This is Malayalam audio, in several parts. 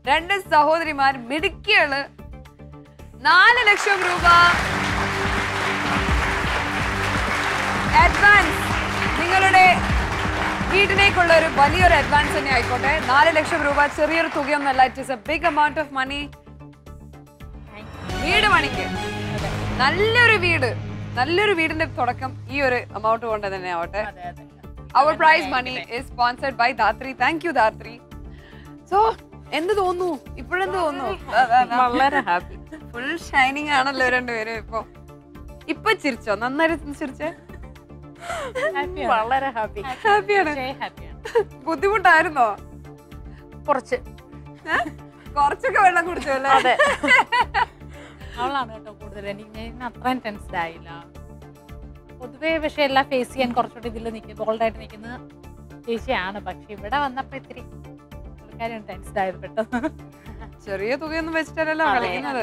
2 സഹോദരിമാർ മിടുക്കികള് 4 ലക്ഷം രൂപ അഡ്വാൻസ്. നിങ്ങളുടെ വീട്ടിലേക്കുള്ള ഒരു വലിയൊരു അഡ്വാൻസ് തന്നെ ആയിക്കോട്ടെ. 4 ലക്ഷം രൂപ ചെറിയൊരു തുകയൊന്നുമല്ല. It is a big amount of money. വീട് പണിക്ക് നല്ലൊരു വീടിന്റെ തുടക്കം ഈ ഒരു എമൗണ്ട് കൊണ്ട് തന്നെ ആവട്ടെ. Our prize money is sponsored by Dhatri. Thank you, Dhatri. So, എന്ത് തോന്നുന്നു? ഇപ്പോഴെന്ത് തോന്നുന്നു? വളരെ ഹാപ്പി. ഫുൾ ഷൈനിങ് ആണല്ലോ രണ്ടുപേരും. ഇപ്പൊ ചിരിച്ചോ? നന്നായിട്ട് ചിരിച്ചേ? വളരെ ഹാപ്പി. ഹാപ്പിയാണ്. ബുദ്ധിമുട്ടായിരുന്നോ? കുറച്ചൊക്കെ വെള്ളം കുടിച്ചോ അല്ലേ? അതെ. അവളാണ് കേട്ടോ കൂടുതൽ. എനിക്ക് അത്രയും ടെൻസ്ഡ് ആയില്ല പൊതുവേ. പക്ഷെ എല്ലാം ഫേസ് ചെയ്യാൻ കുറച്ചുകൂടി ഇതിൽ ബോൾഡായിട്ട് നിൽക്കുന്ന ചേച്ചിയാണ്. പക്ഷെ ഇവിടെ വന്നപ്പോ ഇത്തിരി പുള്ളിക്കാരും ടെൻസ്ഡ് ആയത് പെട്ടെന്ന്. ചെറിയ തുകയൊന്നും വെച്ചിട്ടല്ലോ കളിക്കുന്നത്.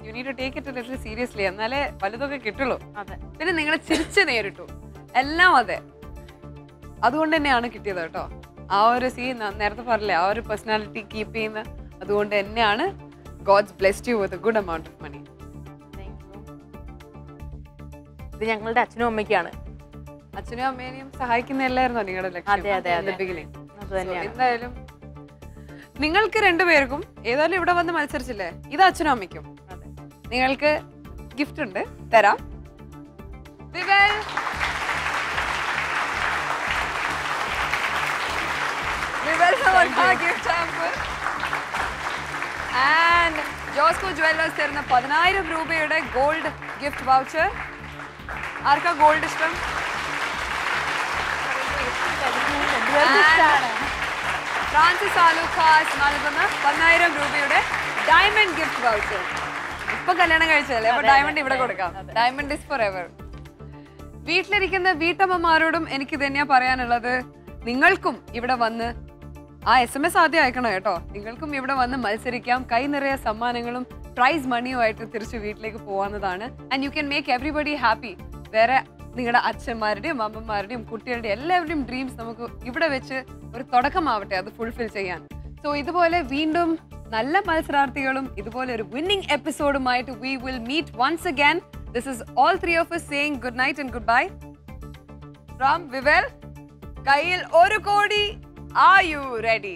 You need to take it little seriously. എന്നാലേ വലുതൊക്കെ കിട്ടുള്ളൂ. പിന്നെ നിങ്ങൾ ചിരിച്ച് നേരിട്ടു എല്ലാം. അതെ, അതുകൊണ്ട് തന്നെയാണ് കിട്ടിയത് കേട്ടോ. ആ ഒരു നേരത്തെ പറഞ്ഞില്ലേ, ആ ഒരു പേഴ്സണാലിറ്റി കീപ്പ് ചെയ്യുന്ന, അതുകൊണ്ട് തന്നെയാണ് God's blessed you with a good amount of money. ഇത് ഞങ്ങളുടെ അച്ഛനും അമ്മയ്ക്കാണ്. അച്ഛനും അമ്മേനെയും സഹായിക്കുന്ന എല്ലായിരുന്നോ നിങ്ങളുടെ ലക്ഷ്യം? എന്തായാലും നിങ്ങൾക്ക് രണ്ടുപേർക്കും ഏതായാലും ഇവിടെ വന്ന് മത്സരിച്ചില്ലേ, ഇത് അച്ഛനും അമ്മയ്ക്കും. നിങ്ങൾക്ക് ഗിഫ്റ്റ് ഉണ്ട്, തരാം. ആൻഡ് ജോസ്കോ ജുവല്ലേഴ്സ് തരുന്ന 10,000 രൂപയുടെ ഗോൾഡ് ഗിഫ്റ്റ് വൗച്ചർ. ആർക്കാ ഗോൾഡ് ഇഷ്ടം? ഫ്രാൻസിസ് ആലൂക്കാസ് നൽകുന്ന 10,000 രൂപയുടെ ഡയമണ്ട് ഗിഫ്റ്റ് വൗച്ചർ. ഇപ്പൊ കല്യാണം കഴിച്ചതല്ലേ, അപ്പൊ ഡയമണ്ട് ഇവിടെ കൊടുക്കാം. Diamond is for ever. വീട്ടിലിരിക്കുന്ന വീട്ടമ്മമാരോടും എനിക്ക് തന്നെയാ പറയാനുള്ളത്, നിങ്ങൾക്കും ഇവിടെ വന്ന് ആ SMS ആദ്യം അയക്കണം കേട്ടോ. നിങ്ങൾക്കും ഇവിടെ വന്ന് മത്സരിക്കാം. കൈ നിറയെ സമ്മാനങ്ങളും പ്രൈസ് മണിയുമായിട്ട് തിരിച്ച് വീട്ടിലേക്ക് പോകാവുന്നതാണ്. And you can make everybody happy. വേറെ നിങ്ങളുടെ അച്ഛന്മാരുടെയും അമ്മമാരുടെയും കുട്ടികളുടെയും എല്ലാവരുടെയും ഡ്രീംസ് നമുക്ക് ഇവിടെ വെച്ച് ഒരു തുടക്കമാവട്ടെ അത് ഫുൾഫിൽ ചെയ്യാൻ. സോ ഇതുപോലെ വീണ്ടും നല്ല മത്സരാർത്ഥികളും ഇതുപോലെ ഒരു winning എപ്പിസോഡുമായിട്ട് we will meet once again. This is all three of us saying good night and goodbye. From Vivel, കയ്യിൽ 1 കോടി. Are you ready?